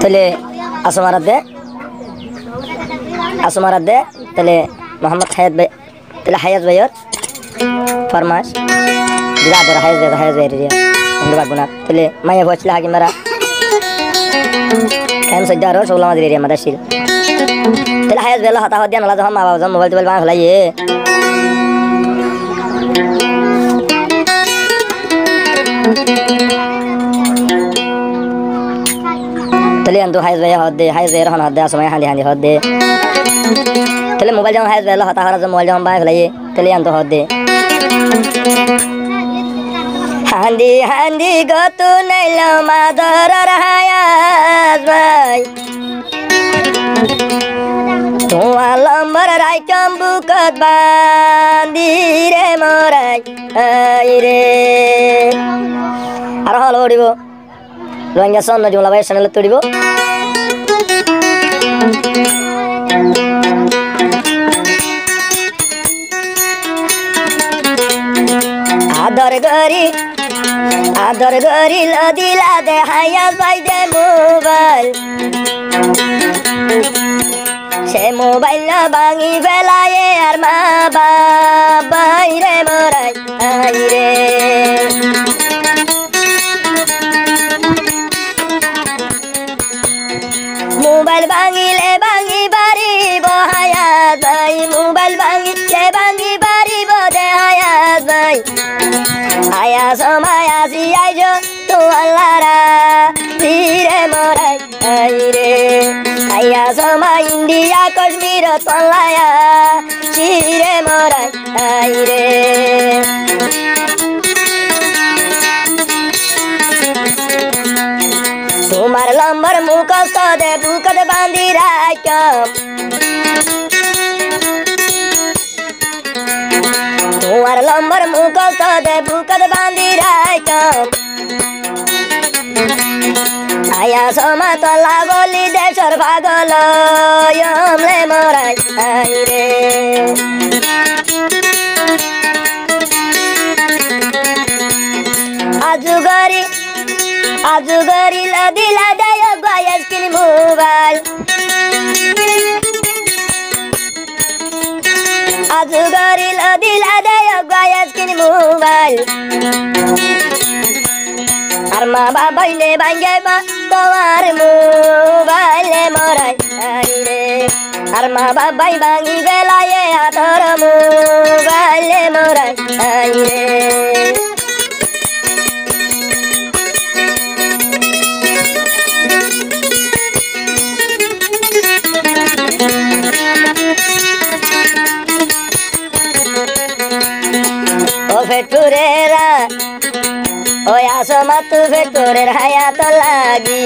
তাহলে আসমারাত দে তাহলে মোহাম্মদ হায়াত ভাই তাহলে হায়াত ভাইয়ের ফরমাস দিলা ধর হায়াত ভাই রিয়া বন্ধু পারবো না তাহলে মাইয়া বসলে হাকিমারা কেন সজ্জার সৌলা মাদি রিয়া মাদাসির তাহলে হায়াত ভাই হতা হদিয়া নলা যখন মা বাবা যখন মোবাইল টোবাইল বাংলা ফেলাইয়ে তাহলে আন্তু হায়াত ভাই হায়াত ভাই রহন হদ দে সময় হাঁদি হদ দে তাহলে মোবাইল যখন হায়াত ভাই হতা হরা মোবাইল যখন বাংলা ফেলাইয়ে তাহলে আন্তু হদ দে হাঁদি হাঁদি গতু নাইল মাদর হায়াত ভাই তোমার লম্বর রাই চম্বুকত বান্দি রে মরাই রে আর হল উড়িব রোহিঙ্গা সন্ন জুমলা ভাই চ্যানেল তুড়িব আদর গরি লদিলা দে হায়াত ভাই দে মোবাইল সে মোবাইল না ভাঙি ফেলায়ে আর মা বাবাই রে মরাই রে মোবাইল ভাঙিলে ভাঙি পারিব হায়াত ভাই মোবাইল ভাঙিলে ভাঙি পারিব দে হায়াত ভাই আয়া সময় আসি আইজ তো আল্লাহরা ধীরে মরাই রে আয়া সময় ইন্ডিয়া কাশ্মীর তলায়া ধীরে মরাই রে তোমার লম্বর মুখস্থ দে বুকত বাঁধি রাখম তোমার লম্বর মুখস্থ দে বুকত বাঁধি রাখম আয়া সমা তলা বলি দেশর পাগল আমলে মরাই রে আজুগরি লদিলা দেয় গয়েস কিন মোবাইল আজুগরি লদিলা দেয় গয়েস কিন মোবাইল আর মা বাবাইলে ভাঙ্গে বা তোমার মোবাইলে মরাই রে আর মা বাবাই ভাঙি বেলায়ে আদর মোবাইলে মরাই রে ফেটুরেরা ওই আসমা তু ফেটুরের হায়াত লাগি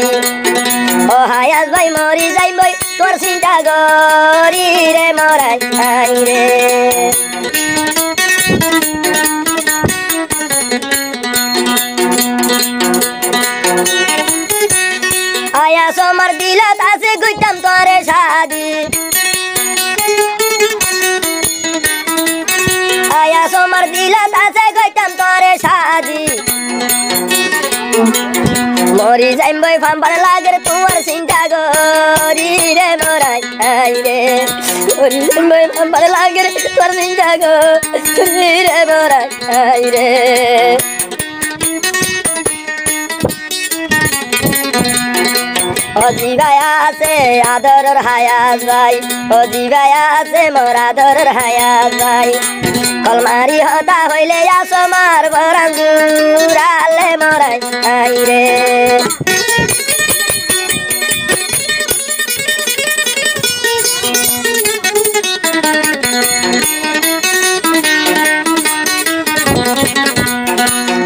ও হায়াত ভাই মরি যাই বই তোর চিন্তা গরি রে মরাই রে আয়া সমর দিলত আছে গুইতাম তোরে শাদি আয়া সমর দিলত আছে গইতাম তোরে শাদি মরি যাইম বই ফাম্বার লাগে তোমার চিন্তা গরি রে মরাই রে মরি যাইম বই ফাম্বার লাগে তোর চিন্তা গরি রে মরাই রে অজিবাই আছে আদরের হায়াত ভাই অজিবাই আছে মোর আদরের হায়াত ভাই কলমারি হতা হইলে আসমার বরান জুরালে মরাই রে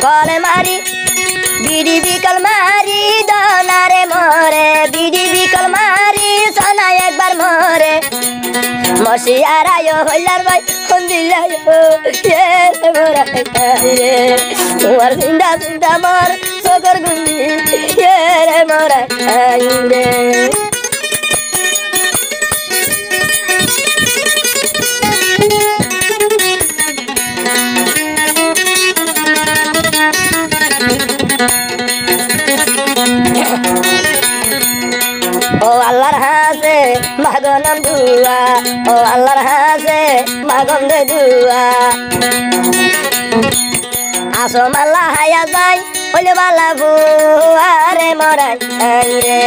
কলে মারি বিডি বিকল মারি দনারে মরে বিডি বিকল মারি সোনা একবার মরে মশিয়ারায় হইলার ভাই হন্দিলায় মরাই রে তোমার চিন্তা চিন্তা মর সকর গুন্ডি রে মরাই রে ও আল্লাহর হাসে মাগনম দুয়া ও আল্লাহর হাসে মাগন দে দুয়া আসম আল্লাহ হায়া যাই হইলে বালা বুয়ারে মরাই রে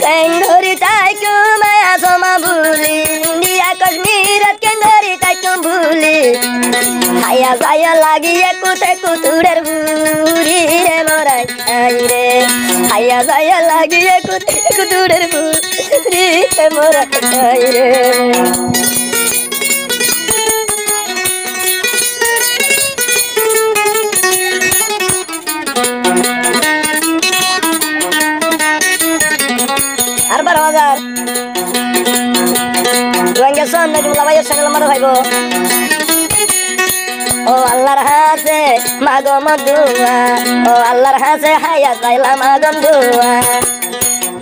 কেন্দ্রি তাইকু মায়া সমা ভুলি ইন্ডিয়া কাশ্মীর কেন্দ্রি তাইকু ভুলি হায়া যায় লাগিয়ে কুতে কুতুরের বুড়ি রে মরাই রে হায়া যায় লাগিয়ে কুতে কুতুরের বুড়ি রে মরাই রে আর 12,000 রঙের সামনে জুমলা ভাইয়ের সঙ্গে মারা ভাইবো ও আল্লাহর হাসে মাগো মদুয়া ও আল্লাহর হাসে হায়া যাইলা মাগম দুয়া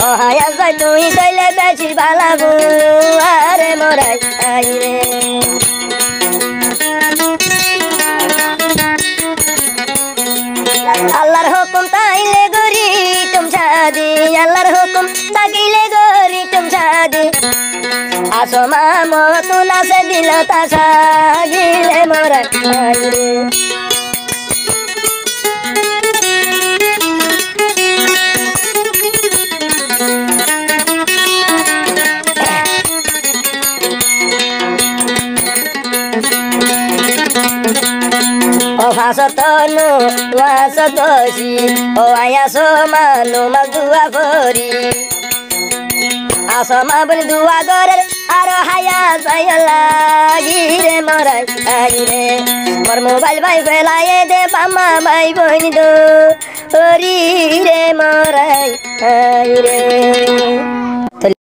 ও হায়া যাই তুই তাইলে বেশি ভালা বুয়ারে মরাই রে আল্লাহর হুকুম তাইলে গরি তুম ছাদি আল্লাহর হুকুম তাকিলে গরি তুম ছাদি আসমা মতো নাচে দিল তাসা গিলে মরাই রে ও ভাসতনু ওয়াসতসি ও আয়াসো মানু মাদুয়া ভরি আসমা বলি দুয়া গরের আর হায়া যায় লাগি রে মরাই রে মোর মোবাইল ভাই ফেলায়ে দে পামা ভাই বইনি দো হরি রে মরাই রে